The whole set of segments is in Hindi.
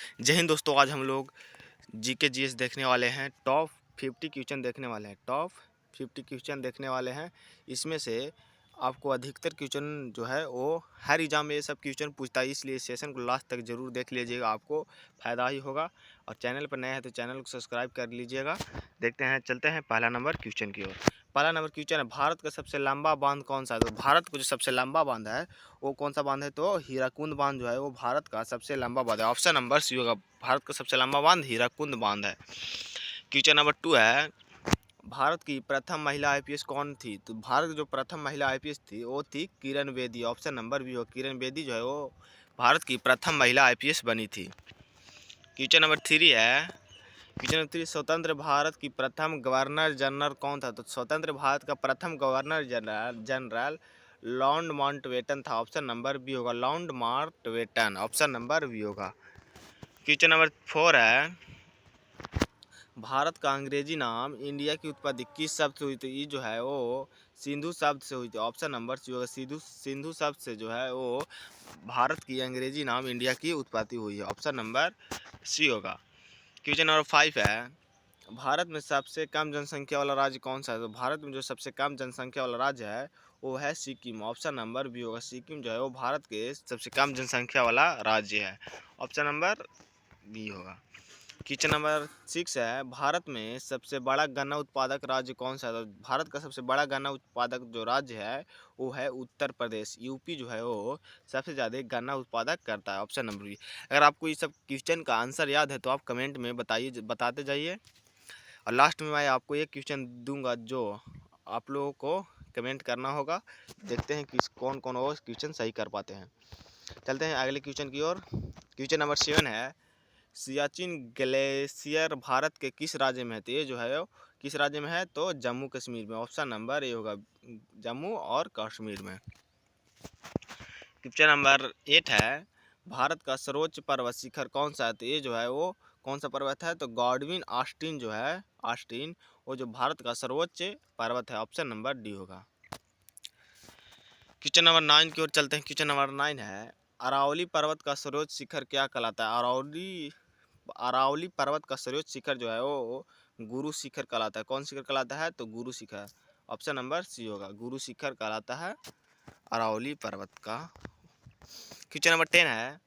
जय हिंद दोस्तों। आज हम लोग जीके जीएस देखने वाले हैं। टॉप 50 क्वेश्चन देखने वाले हैं। टॉप 50 क्वेश्चन देखने वाले हैं। इसमें से आपको अधिकतर क्वेश्चन जो है वो हर एग्जाम में ये सब क्वेश्चन पूछता है, इसलिए सेशन को लास्ट तक जरूर देख लीजिएगा, आपको फ़ायदा ही होगा। और चैनल पर नया है तो चैनल को सब्सक्राइब कर लीजिएगा। देखते हैं, चलते हैं पहला नंबर क्वेश्चन की ओर। पहला नंबर क्वेश्चन है, भारत का सबसे लंबा बांध कौन सा है? तो भारत का जो सबसे लंबा बांध है वो कौन सा बांध है? तो हीराकुंड बांध जो है वो भारत का सबसे लंबा बांध है। ऑप्शन नंबर सी होगा। भारत का सबसे लंबा बांध हीराकुंड बांध है। क्वेश्चन नंबर 2 है, भारत की प्रथम महिला आईपीएस कौन थी? तो भारत की जो प्रथम महिला आईपीएस थी वो थी Kiran Bedi. Option number B हो, किरण बेदी जो है वो भारत की प्रथम महिला आईपीएस बनी थी। क्वेश्चन नंबर 3 है, क्वेश्चन नंबर 3, स्वतंत्र भारत की प्रथम गवर्नर जनरल कौन था? तो स्वतंत्र भारत का प्रथम गवर्नर जनरल लॉर्ड माउंटबेटन था। ऑप्शन नंबर बी होगा, Lord Mountbatten. Option number B होगा। क्वेश्चन नंबर 4 है, भारत का अंग्रेजी नाम इंडिया की उत्पत्ति किस शब्द से हुई थी? ये जो है वो सिंधु शब्द से हुई थी। ऑप्शन नंबर सी होगा, सिंधु शब्द से जो है वो भारत की अंग्रेजी नाम इंडिया की उत्पत्ति हुई है। ऑप्शन नंबर सी होगा। क्वेश्चन नंबर 5 है, भारत में सबसे कम जनसंख्या वाला राज्य कौन सा है? तो भारत में जो सबसे कम जनसंख्या वाला राज्य है वो है सिक्किम। ऑप्शन नंबर बी होगा, सिक्किम जो है वो भारत के सबसे कम जनसंख्या वाला राज्य है। ऑप्शन नंबर बी होगा। क्वेश्चन नंबर 6 है, भारत में सबसे बड़ा गन्ना उत्पादक राज्य कौन सा है? तो भारत का सबसे बड़ा गन्ना उत्पादक जो राज्य है वो है उत्तर प्रदेश। यूपी जो है वो सबसे ज़्यादा गन्ना उत्पादक करता है। Option number B. अगर आपको ये सब क्वेश्चन का आंसर याद है तो आप कमेंट में बताते जाइए। और लास्ट में मैं आपको एक क्वेश्चन दूंगा जो आप लोगों को कमेंट करना होगा। देखते हैं कि कौन कौन वो क्वेश्चन सही कर पाते हैं। चलते हैं अगले क्वेश्चन की ओर। क्वेश्चन नंबर 7 है, सियाचिन ग्लेशियर भारत के किस राज्य में है? तो ये जो है वो किस राज्य में है? तो जम्मू कश्मीर में। ऑप्शन नंबर ए होगा, जम्मू और कश्मीर में। क्वेश्चन नंबर 8 है, भारत का सर्वोच्च पर्वत शिखर कौन सा है? तो ये जो है वो कौन सा पर्वत है? तो गॉडविन ऑस्टिन जो है, ऑस्टिन वो जो भारत का सर्वोच्च पर्वत है। ऑप्शन नंबर डी होगा। क्वेश्चन नंबर 9 की ओर चलते हैं। क्वेश्चन नंबर 9 है, अरावली पर्वत का सर्वोच्च शिखर क्या कहलाता है? अरावली पर्वत का सर्वोच्च शिखर जो है वो गुरु शिखर कहलाता है। कौन शिखर कहलाता है? तो Guru Shikhar. Option number C होगा, गुरु शिखर कहलाता है अरावली पर्वत का। क्वेश्चन नंबर 10 है,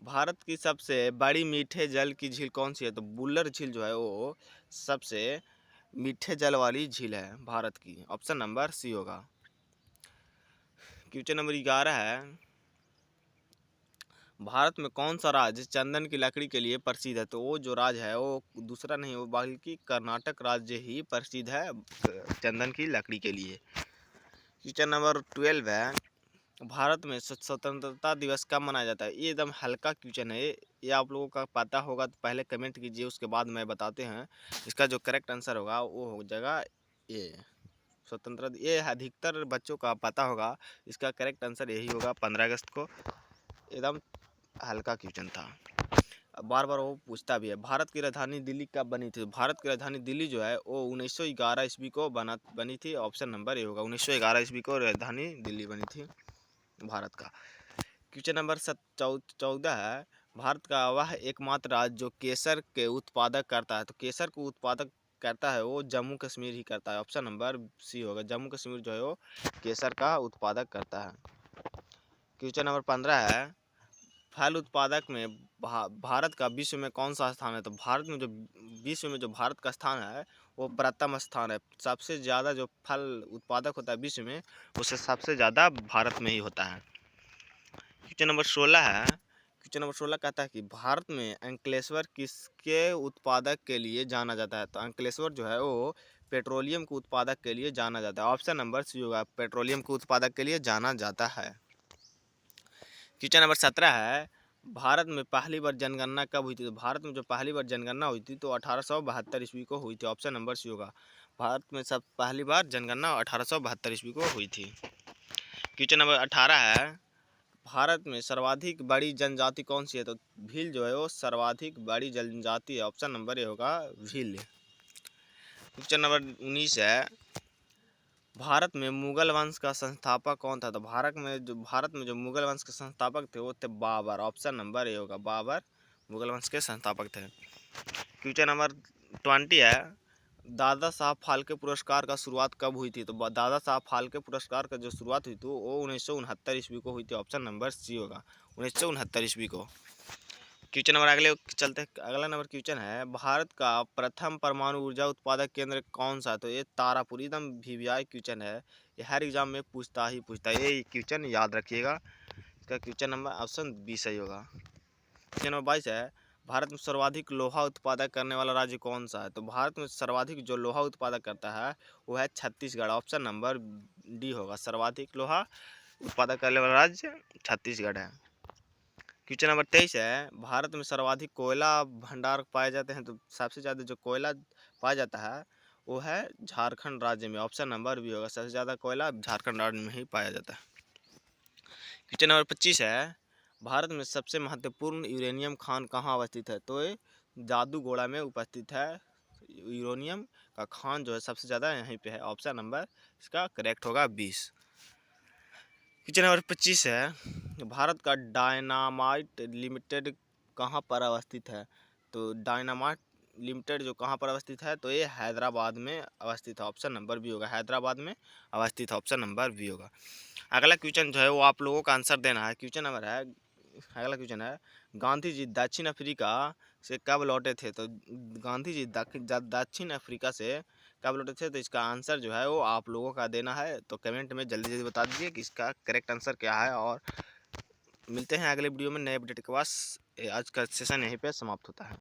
भारत की सबसे बड़ी मीठे जल की झील कौन सी है? तो बुल्लर झील जो है वो सबसे मीठे जल वाली झील है भारत की। ऑप्शन नंबर सी होगा। क्वेश्चन नंबर 11 है, भारत में कौन सा राज्य चंदन की लकड़ी के लिए प्रसिद्ध है? तो वो जो राज्य है वो दूसरा नहीं वो बल्कि कर्नाटक राज्य ही प्रसिद्ध है चंदन की लकड़ी के लिए। क्वेश्चन नंबर 12 है, भारत में स्वतंत्रता दिवस कब मनाया जाता है? ये एकदम हल्का क्वेश्चन है। ये आप लोगों का पता होगा तो पहले कमेंट कीजिए, उसके बाद मैं बताते हैं। इसका जो करेक्ट आंसर होगा वो हो जाएगा ये स्वतंत्रता। ये अधिकतर बच्चों का पता होगा, इसका करेक्ट आंसर यही होगा, 15 अगस्त को। एकदम हल्का क्वेश्चन था। बार बार वो पूछता भी है। भारत की राजधानी दिल्ली कब बनी थी? भारत की राजधानी दिल्ली जो है वो 1911 ईस्वी को बनी थी। ऑप्शन नंबर ए होगा, 1911 ईस्वी को राजधानी दिल्ली बनी थी भारत का। क्वेश्चन नंबर 14 है, भारत का वह एकमात्र राज्य जो केसर के उत्पादक करता है? तो केसर को उत्पादक करता है वो जम्मू कश्मीर ही करता है। ऑप्शन नंबर सी होगा, जम्मू कश्मीर जो है वो केसर का उत्पादक करता है। क्वेश्चन नंबर 15 है, फल उत्पादक में भारत का विश्व में कौन सा स्थान है? तो भारत में जो विश्व में जो भारत का स्थान है वो प्रथम स्थान है। सबसे ज़्यादा जो फल उत्पादक होता है विश्व में, उससे सबसे ज़्यादा भारत में ही होता है। क्वेश्चन नंबर 16 है, क्वेश्चन नंबर 16 कहता है कि भारत में अंकलेश्वर किसके उत्पादक के लिए जाना जाता है? तो अंकलेश्वर जो है वो पेट्रोलियम के उत्पादक के लिए जाना जाता है। ऑप्शन नंबर सी होगा, पेट्रोलियम के उत्पादक के लिए जाना जाता है। क्वेश्चन नंबर 17 है, भारत में पहली बार जनगणना कब हुई थी? तो भारत में जो पहली बार जनगणना हुई थी तो 1872 ईस्वी को हुई थी। ऑप्शन नंबर सी होगा, भारत में सब पहली बार जनगणना 1872 ईस्वी को हुई थी। क्वेश्चन नंबर 18 है, भारत में सर्वाधिक बड़ी जनजाति कौन सी है? तो भील जो है वो सर्वाधिक बड़ी जनजाति है। ऑप्शन नंबर ए होगा, भील। क्वेश्चन नंबर 19 है, भारत में मुगल वंश का संस्थापक कौन था? तो भारत में जो मुगल वंश के संस्थापक थे वो थे बाबर। ऑप्शन नंबर ए होगा, बाबर मुगल वंश के संस्थापक थे। क्वेश्चन नंबर 20 है, दादा साहब फाल्के पुरस्कार का शुरुआत कब हुई थी? तो दादा साहब फाल्के पुरस्कार का जो शुरुआत हुई थी वो 1969 ईस्वी को हुई थी। ऑप्शन नंबर सी होगा, 1969 ईस्वी को। क्वेश्चन नंबर अगले चलते हैं। अगला नंबर क्वेश्चन है, भारत का प्रथम परमाणु ऊर्जा उत्पादक केंद्र कौन सा है? तो ये तारापुर। एकदम वीवीआई क्वेश्चन है, ये हर एग्जाम में पूछता है, ये क्वेश्चन याद रखिएगा। इसका क्वेश्चन नंबर ऑप्शन बी सही होगा। क्वेश्चन नंबर 22 है, भारत में सर्वाधिक लोहा उत्पादक करने वाला राज्य कौन सा है? तो भारत में सर्वाधिक जो लोहा उत्पादक करता है वो है छत्तीसगढ़। ऑप्शन नंबर डी होगा, सर्वाधिक लोहा उत्पादक करने वाला राज्य छत्तीसगढ़ है। क्वेश्चन नंबर 23 है, भारत में सर्वाधिक कोयला भंडार पाए जाते हैं? तो सबसे ज़्यादा जो कोयला पाया जाता है वो है झारखंड राज्य में। ऑप्शन नंबर बी होगा, सबसे ज़्यादा कोयला झारखंड राज्य में ही पाया जाता है। क्वेश्चन नंबर 25 है, भारत में सबसे महत्वपूर्ण यूरेनियम खान कहाँ अवस्थित है? तो ये जादूगोड़ा में उपस्थित है। यूरेनियम का खान जो है सबसे ज़्यादा यहीं पे है। ऑप्शन नंबर इसका करेक्ट होगा 20। क्वेश्चन नंबर 25 है, भारत का डायनामाइट लिमिटेड कहाँ पर अवस्थित है? तो डायनामाइट लिमिटेड जो कहाँ पर अवस्थित है? तो ये हैदराबाद में अवस्थित है। ऑप्शन नंबर बी होगा, हैदराबाद में अवस्थित है। ऑप्शन नंबर बी होगा। अगला क्वेश्चन जो है वो आप लोगों का आंसर देना है। क्वेश्चन नंबर है, अगला क्वेश्चन है, गांधी जी दक्षिण अफ्रीका से कब लौटे थे? तो गांधी जी दक्षिण अफ्रीका से कब लौटे थे? तो इसका आंसर जो है वो आप लोगों का देना है। तो कमेंट में जल्दी जल्दी बता दीजिए कि इसका करेक्ट आंसर क्या है। और मिलते हैं अगले वीडियो में नए अपडेट के बाद। आज का सेशन यहीं पे समाप्त होता है।